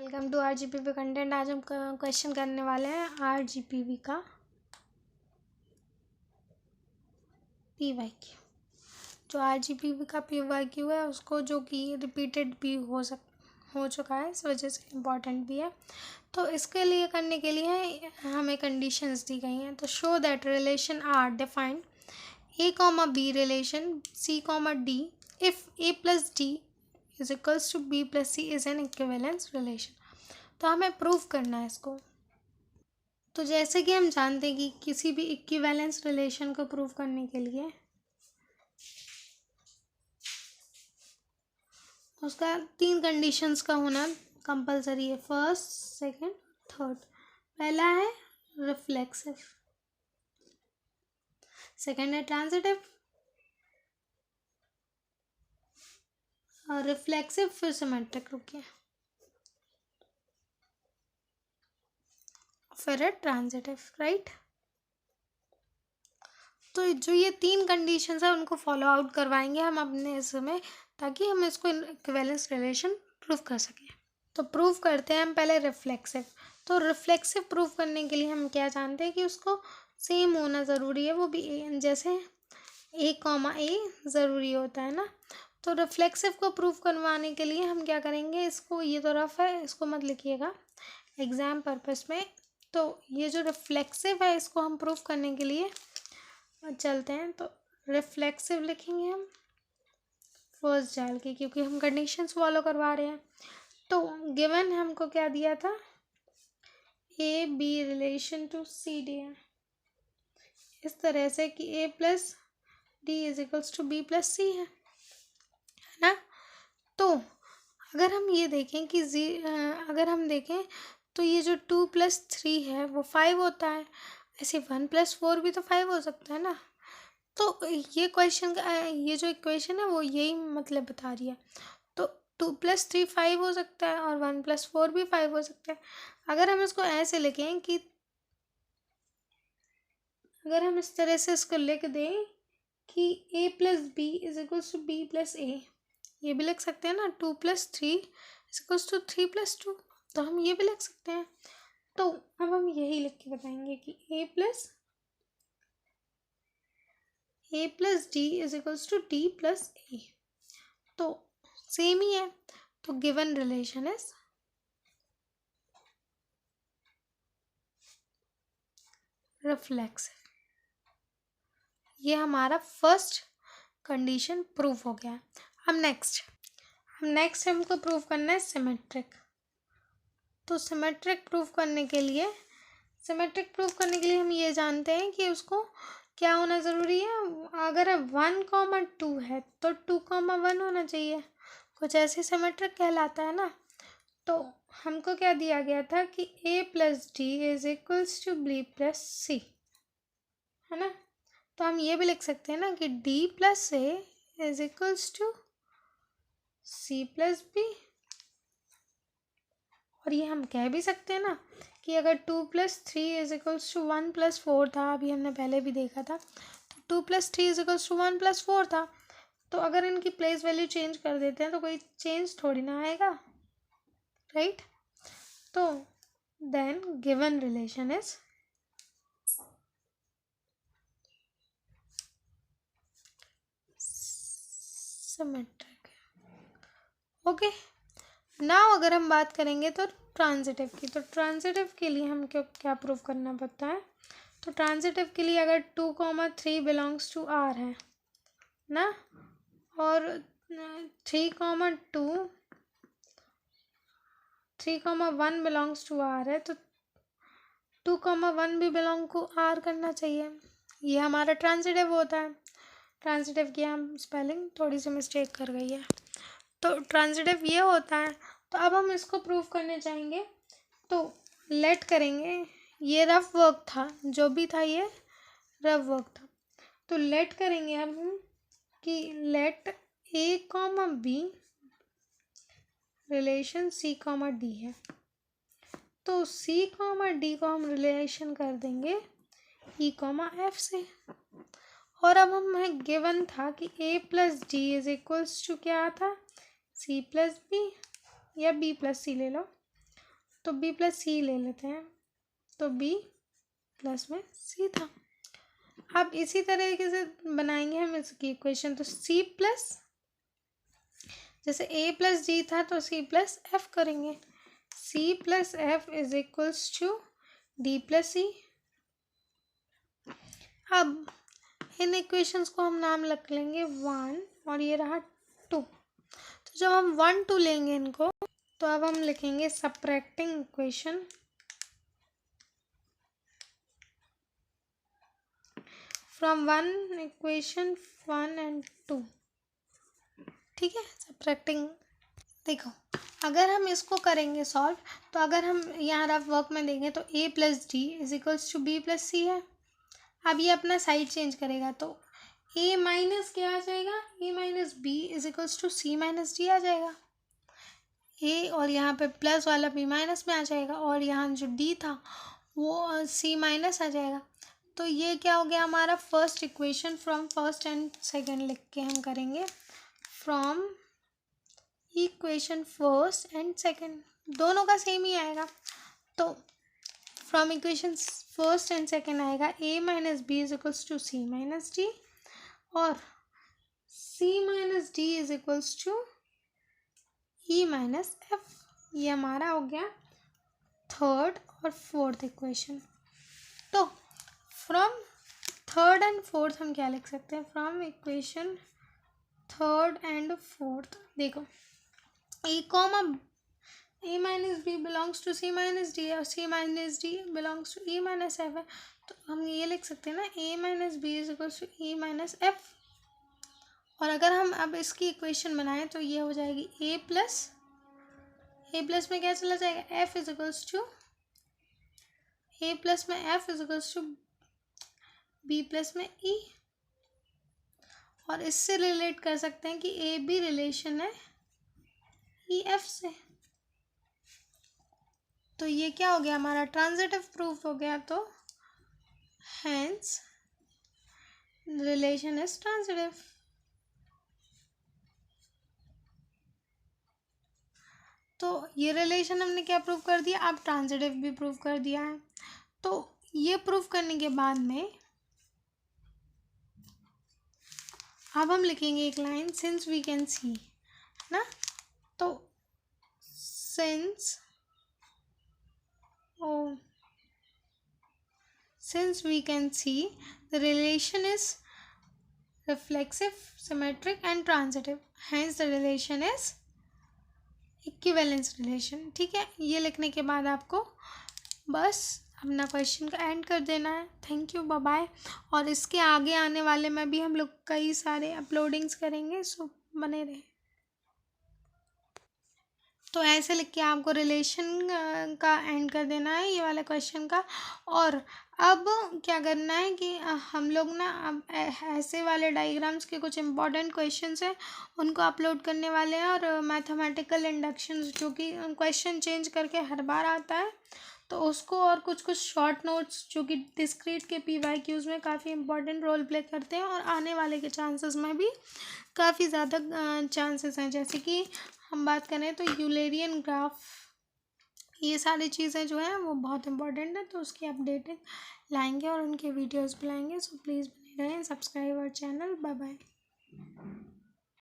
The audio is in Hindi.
Welcome to RGPV content. आज हम क्वेश्चन करने वाले हैं आरजीपीवी का पीवाईक्यू। जो आरजीपीवी का पीवाईक्यू है उसको जो कि रिपीटेड भी हो चुका है, इस वजह से इम्पॉर्टेंट भी है। तो इसके लिए करने के लिए हमें कंडीशंस दी गई हैं। तो show that relation are defined A comma B relation C comma D if A plus D is equals to B plus C is an equivalence relation. तो हमें प्रूव करना है इसको। तो जैसे कि हम जानते हैं कि किसी भी इक्विवेलेंस रिलेशन को प्रूव करने के लिए उसका 3 कंडीशंस का होना कंपलसरी है। First, second, third. पहला है रिफ्लेक्सिव, सेकंड है ट्रांजिटिव और रिफ्लेक्सिव फिर सिमेट्रिक, रुकिए, फिर है ट्रांजिटिव, राइट। तो जो ये 3 कंडीशंस है उनको फॉलो आउट करवाएंगे हम अपने इसमें, ताकि हम इसको इक्विवेलेंस रिलेशन प्रूव कर सकें। तो प्रूव करते हैं हम पहले रिफ्लेक्सिव। तो रिफ्लेक्सिव प्रूव करने के लिए हम क्या जानते हैं कि उसको सेम होना ज़रूरी है, वो भी जैसे ए कॉमा ए ज़रूरी होता है ना। तो रिफ्लेक्सिव को प्रूव करवाने के लिए हम क्या करेंगे, इसको ये तो रफ है, इसको मत लिखिएगा एग्ज़ाम पर्पस में। तो ये जो रिफ्लेक्सिव है इसको हम प्रूव करने के लिए चलते हैं। तो रिफ्लेक्सिव लिखेंगे हम फर्स्ट डाल के, क्योंकि हम कंडीशंस फॉलो करवा रहे हैं। तो गिवन हमको क्या दिया था, A B relation to C D है, इस तरह से कि A plus D is equals to B plus C है ना। तो अगर हम ये देखें कि अगर हम देखें तो ये जो 2 + 3 है वो 5 होता है, ऐसे 1 + 4 भी तो 5 हो सकता है ना। तो ये क्वेश्चन का ये जो इक्वेशन है वो यही मतलब बता रही है। तो 2 + 3 5 हो सकता है और 1 + 4 भी 5 हो सकता है। अगर हम इसको ऐसे लिखें कि अगर हम इस तरह से इसको लिख दें कि a + b is equals to b + a, ये भी लिख सकते हैं ना। 2 + 3 इज इक्वल्स टू 3 + 2, तो हम ये भी लिख सकते हैं। तो अब हम यही लिख के बताएंगे कि a + d is equals to d + a, तो सेम ही है। तो गिवन रिलेशन इज रिफ्लेक्सिव। ये हमारा फर्स्ट कंडीशन प्रूफ हो गया। अब नेक्स्ट हमको प्रूव करना है सिमेट्रिक। तो सिमेट्रिक प्रूफ करने के लिए हम ये जानते हैं कि उसको क्या होना ज़रूरी है। अगर 1,2 है तो 2,1 होना चाहिए, कुछ ऐसे सिमेट्रिक कहलाता है ना। तो हमको क्या दिया गया था कि a + d is equals to b + c, है ना। तो हम ये भी लिख सकते हैं ना कि d + a is equals to c + b। और ये हम कह भी सकते हैं ना कि अगर 2 + 3 इज इक्वल्स टू 1 + 4 था, अभी हमने पहले भी देखा था, तो 2 + 3 इज इक्वल्स टू 1 + 4 था। तो अगर इनकी प्लेस वैल्यू चेंज कर देते हैं तो कोई चेंज थोड़ी ना आएगा, राइट। तो then given relation is symmetric. Okay, now अगर हम बात करेंगे तो ट्रांजिटिव की, तो ट्रांजिटिव के लिए हम क्या प्रूव करना पड़ता है। तो ट्रांजिटिव के लिए अगर 2,3 बिलोंग्स टू आर है ना, और 3,1 बिलोंग्स टू आर है, तो 2,1 भी बिलोंग को आर करना चाहिए। ये हमारा ट्रांजिटिव होता है। ट्रांजिटिव की हम स्पेलिंग थोड़ी सी मिस्टेक कर गई है। तो ट्रांजिटिव ये होता है। तो अब हम इसको प्रूव करने चाहेंगे, तो लेट करेंगे। ये रफ वर्क था, जो भी था ये रफ वर्क था। तो लेट करेंगे अब हम कि let a, b relation c, d है। तो c, d को हम रिलेशन कर देंगे e, f से। और अब हमें गिवन था कि a + d is equals to क्या था, c + b या b + c ले लो। तो बी प्लस सी ले लेते हैं, तो बी प्लस में सी था। अब इसी तरीके से बनाएंगे हम इसकी इक्वेशन, तो सी प्लस, जैसे ए प्लस डी था तो सी प्लस एफ करेंगे, C plus F is equals to D plus C. अब इन इक्वेशंस को हम नाम रख लेंगे 1 और ये रहा 2। तो जब हम 1 2 लेंगे इनको, तो अब हम लिखेंगे subtracting equation from 1 equation 1 and 2। ठीक है, सबट्रैक्टिंग। देखो, अगर हम इसको करेंगे सॉल्व, तो अगर हम यहाँ रफ वर्क में देंगे तो a plus D is equals to B plus C है। अब ये अपना साइड चेंज करेगा तो a माइनस क्या आ जाएगा, a minus B is equals to C minus D आ जाएगा। a और यहाँ पे प्लस वाला b माइनस में आ जाएगा, और यहाँ जो d था वो c माइनस आ जाएगा। तो ये क्या हो गया हमारा first equation from first and second लिख के हम करेंगे from equation first and second, दोनों का सेम ही आएगा। तो from equation first and second आएगा a minus B is equals to C minus D, और c minus D is equals to E minus F. ये हमारा हो गया थर्ड और फोर्थ इक्वेशन। तो फ्रॉम थर्ड एंड फोर्थ हम क्या लिख सकते हैं, from equation third and fourth, देखो A comma a minus B belongs to C minus D और C minus D belongs to E minus F है। तो हम ये लिख सकते हैं ना, a minus B is equals to E minus F. और अगर हम अब इसकी इक्वेशन बनाएं तो ये हो जाएगी a प्लस में क्या चला जाएगा, f is equals to a plus में f is equals to b plus में e। और इससे रिलेट कर सकते हैं कि ए बी रिलेशन है ई एफ से। तो ये क्या हो गया हमारा ट्रांजिटिव प्रूफ हो गया। तो हैंस रिलेशन इज ट्रांजिटिव। तो ये रिलेशन हमने क्या प्रूव कर दिया, अब ट्रांजिटिव भी प्रूव कर दिया है। तो ये प्रूव करने के बाद में अब हम लिखेंगे एक line, since we can see, ना, तो since we can see the relation is reflexive, symmetric and transitive, hence the relation is equivalence relation। ठीक है, ये लिखने के बाद आपको बस अपना क्वेश्चन का एंड कर देना है। Thank you, bye bye. और इसके आगे आने वाले में भी हम लोग कई सारे अपलोडिंग्स करेंगे, सो बने रहे। तो ऐसे लिख के आपको रिलेशन का एंड कर देना है ये वाला क्वेश्चन का। और अब क्या करना है कि हम लोग ना अब ऐसे वाले डायग्राम्स के कुछ इम्पॉर्टेंट क्वेश्चंस हैं उनको अपलोड करने वाले हैं, और मैथमेटिकल इंडक्शंस जो कि क्वेश्चन चेंज करके हर बार आता है, तो उसको, और कुछ शॉर्ट नोट्स जो कि डिस्क्रीट के PYQs में काफ़ी इंपॉर्टेंट रोल प्ले करते हैं और आने वाले के चांसेस में भी काफ़ी ज़्यादा चांसेस हैं। जैसे कि हम बात करें तो यूलेरियन ग्राफ, ये सारी चीज़ें जो हैं वो बहुत इंपॉर्टेंट है, तो उसकी अपडेटेड लाएंगे और उनके वीडियोस भी लाएंगे। सो प्लीज़ बने रहें, subscribe our channel. Bye bye.